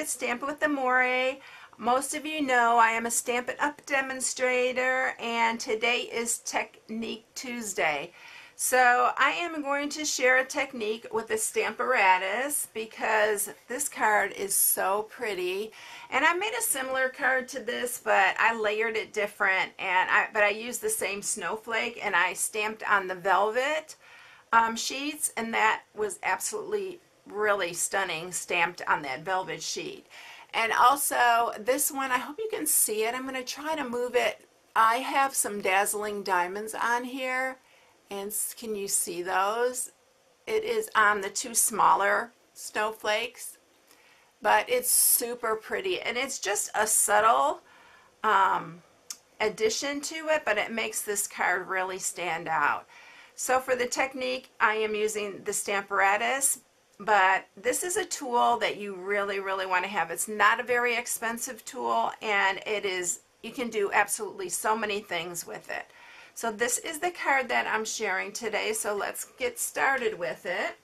at Stampin' with Amore. Most of you know I am a Stampin'-Up demonstrator, and today is Technique Tuesday. So I am going to share a technique with the Stamparatus because this card is so pretty. And I made a similar card to this, but I layered it different. But I used the same snowflake, and I stamped on the velvet sheets, and that was absolutely really stunning, stamped on that velvet sheet. And also this one, I hope you can see it. I'm going to try to move it. I have some dazzling diamonds on here, and can you see those? It is on the two smaller snowflakes, but it's super pretty, and it's just a subtle addition to it, but it makes this card really stand out. So for the technique, I am using the Stamparatus, but this is a tool that you really want to have. It's not a very expensive tool, and you can do absolutely so many things with it. So this is the card that I'm sharing today, so let's get started with it.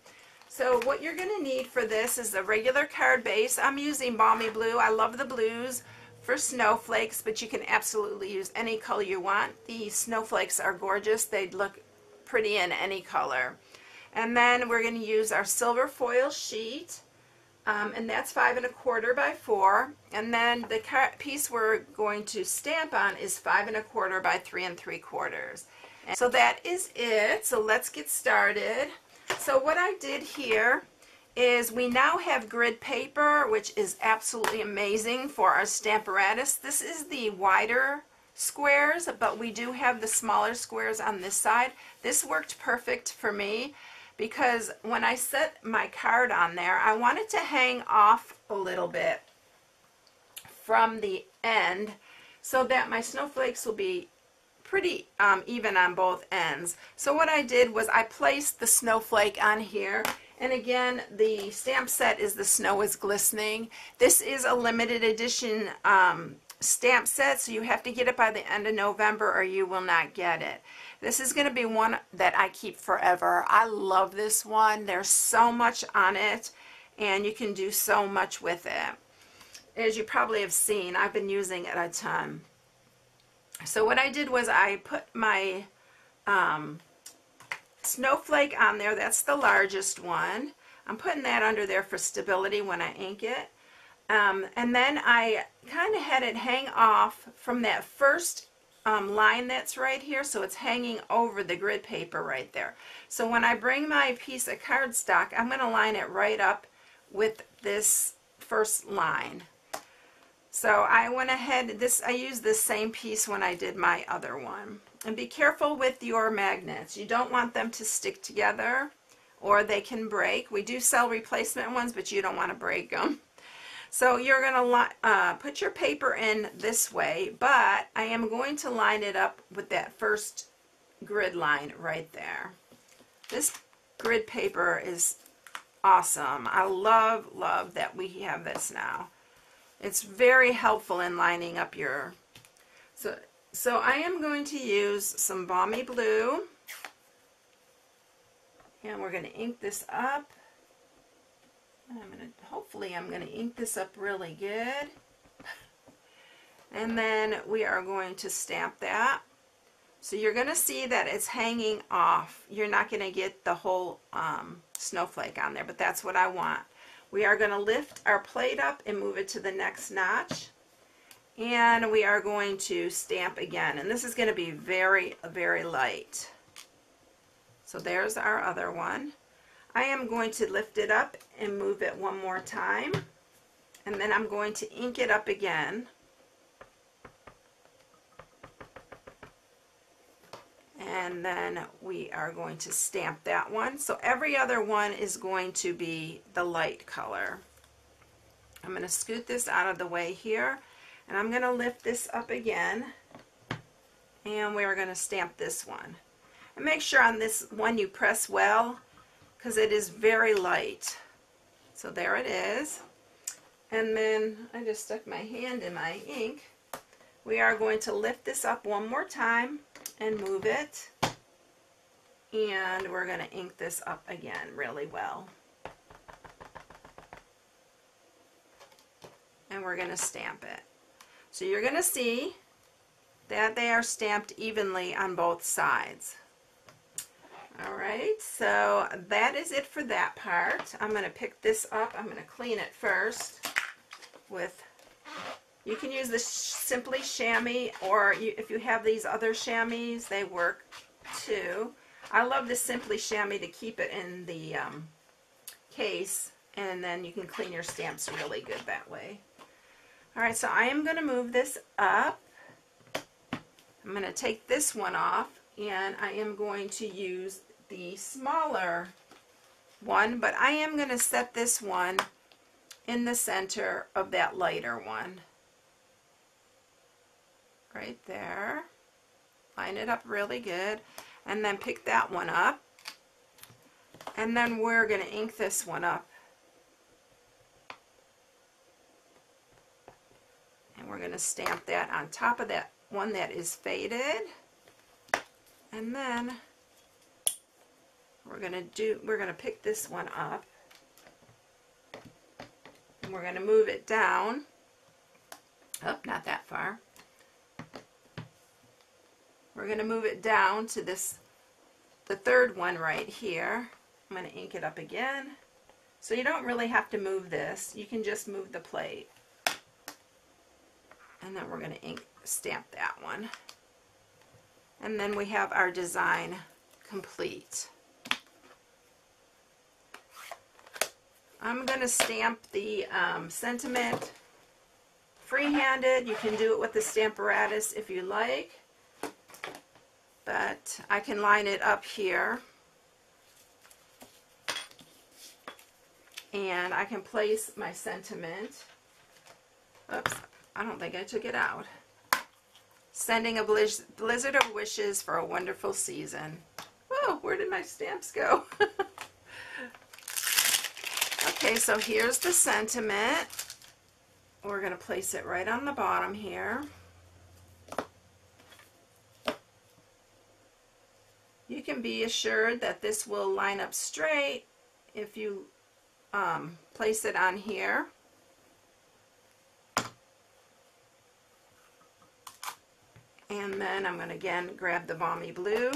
So what you're going to need for this is a regular card base. I'm using Balmy Blue. I love the blues for snowflakes, but you can absolutely use any color you want. The snowflakes are gorgeous. They'd look pretty in any color. And then we're going to use our silver foil sheet, and that's 5 1/4 by 4. And then the piece we're going to stamp on is 5 1/4 by 3 3/4. And so that is it. So let's get started. So what I did here is we now have grid paper, which is absolutely amazing for our Stamparatus. This is the wider squares, but we do have the smaller squares on this side. This worked perfect for me because when I set my card on there, I want it to hang off a little bit from the end so that my snowflakes will be pretty even on both ends. So what I did was I placed the snowflake on here, and again, the stamp set is The Snow is Glistening. This is a limited edition stamp set, so you have to get it by the end of November or you will not get it. This is going to be one that I keep forever. I love this one. There's so much on it, and you can do so much with it. As you probably have seen, I've been using it a ton. So what I did was I put my snowflake on there. That's the largest one. I'm putting that under there for stability when I ink it. And then I kind of had it hang off from that first line that's right here, so it's hanging over the grid paper right there. So when I bring my piece of cardstock, I'm going to line it right up with this first line. So I went ahead, I used this same piece when I did my other one. And be careful with your magnets. You don't want them to stick together or they can break. We do sell replacement ones, but you don't want to break them. So you're going to put your paper in this way, but I am going to line it up with that first grid line right there. This grid paper is awesome. I love that we have this now. It's very helpful in lining up your... So I am going to use some Balmy Blue, and we're going to ink this up. Hopefully I'm going to ink this up really good. And then we are going to stamp that. So you're going to see that it's hanging off. You're not going to get the whole snowflake on there, but that's what I want. We are going to lift our plate up and move it to the next notch. And we are going to stamp again. And this is going to be very light. So there's our other one. I am going to lift it up and move it one more time, and then I'm going to ink it up again. And then we are going to stamp that one. So every other one is going to be the light color. I'm going to scoot this out of the way here, and I'm going to lift this up again, and we're going to stamp this one. And make sure on this one you press well, because it is very light. So there it is. And then I just stuck my hand in my ink. We are going to lift this up one more time and move it. And we're going to ink this up again really well. and we're going to stamp it. So you're going to see that they are stamped evenly on both sides. Alright, so that is it for that part. I'm going to pick this up. I'm going to clean it first with, you can use the Simply Chamois, or if you have these other chamois, they work too. I love the Simply Chamois to keep it in the case, and then you can clean your stamps really good that way. Alright, so I am going to move this up. I'm going to take this one off, and I am going to use the smaller one, but I am going to set this one in the center of that lighter one. Right there. Line it up really good, and then pick that one up. And then we're going to ink this one up. And we're going to stamp that on top of that one that is faded. And then we're going to pick this one up. And we're going to move it down. Oh, not that far. We're going to move it down to this, the third one right here. I'm going to ink it up again. So you don't really have to move this. You can just move the plate. And then we're going to stamp that one. And then we have our design complete. I'm going to stamp the sentiment free-handed. You can do it with the Stamparatus if you like. But I can line it up here. And I can place my sentiment. Oops, I don't think I took it out. Sending a blizzard of wishes for a wonderful season. Oh, where did my stamps go? Okay, so here's the sentiment. We're going to place it right on the bottom here. You can be assured that this will line up straight if you place it on here. And then I'm going to again grab the Balmy Blue.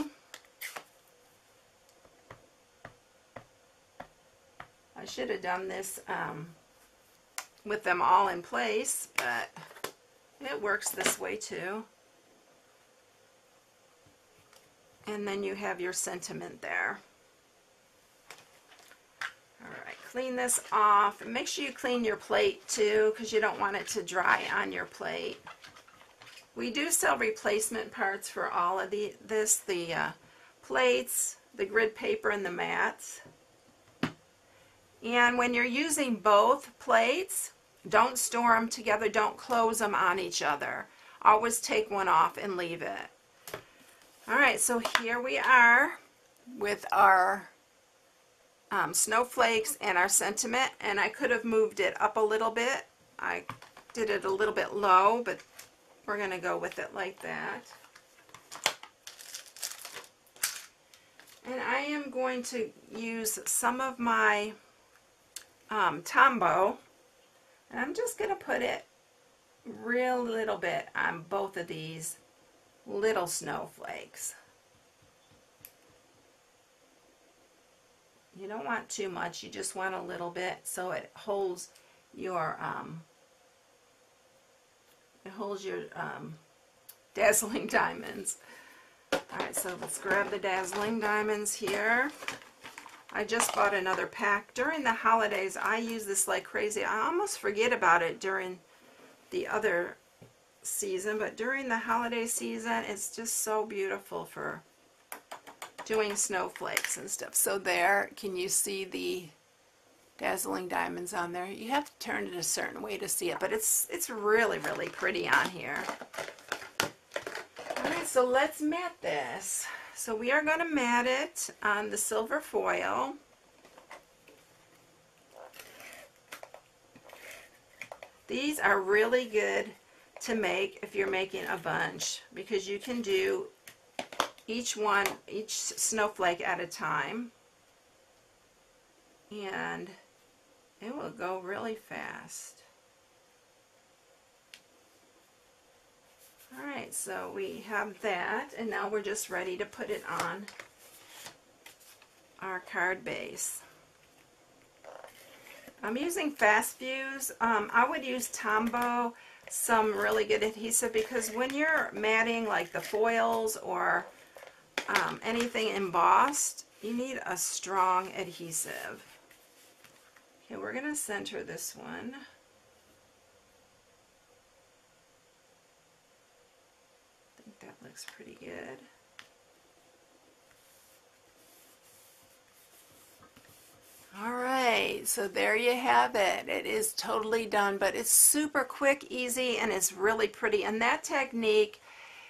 I should have done this with them all in place, but it works this way too. And then you have your sentiment there. Alright, clean this off. And make sure you clean your plate too, because you don't want it to dry on your plate. We do sell replacement parts for all of the plates, the grid paper, and the mats. And when you're using both plates, don't store them together, don't close them on each other. Always take one off and leave it. Alright, so here we are with our snowflakes and our sentiment, and I could have moved it up a little bit. I did it a little bit low, but we're going to go with it like that. And I am going to use some of my Tombow, and I'm just going to put it real little bit on both of these little snowflakes. You don't want too much, you just want a little bit so it holds your dazzling diamonds. Alright, so let's grab the dazzling diamonds here. I just bought another pack. During the holidays, I use this like crazy. I almost forget about it during the other season, but during the holiday season, it's just so beautiful for doing snowflakes and stuff. So there, can you see the dazzling diamonds on there? You have to turn it a certain way to see it, but it's really, really pretty on here. Alright, so let's mat this. So we are going to mat it on the silver foil. These are really good to make if you're making a bunch, because you can do each snowflake at a time, and it will go really fast. Alright, so we have that, and now we're just ready to put it on our card base. I'm using Fast Fuse. I would use Tombow, some really good adhesive, because when you're matting like the foils or anything embossed, you need a strong adhesive. Okay, we're going to center this one. I think that looks pretty good. Alright, so there you have it. It is totally done, but it's super quick, easy, and it's really pretty. And that technique,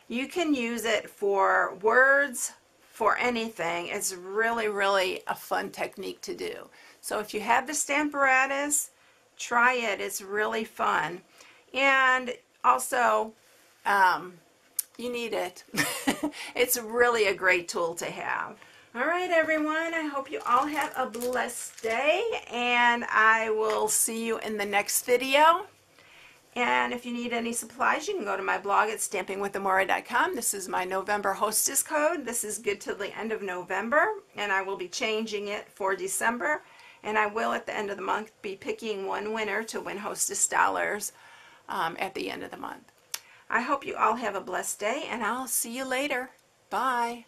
you can use it for words, for anything. It's really, really a fun technique to do. So if you have the Stamparatus, try it. It's really fun. And also, you need it. It's really a great tool to have. All right, everyone, I hope you all have a blessed day, and I will see you in the next video. And if you need any supplies, you can go to my blog at stampingwithamore.com. This is my November hostess code. This is good till the end of November, and I will be changing it for December. And I will, at the end of the month, be picking one winner to win hostess dollars at the end of the month. I hope you all have a blessed day, and I'll see you later. Bye.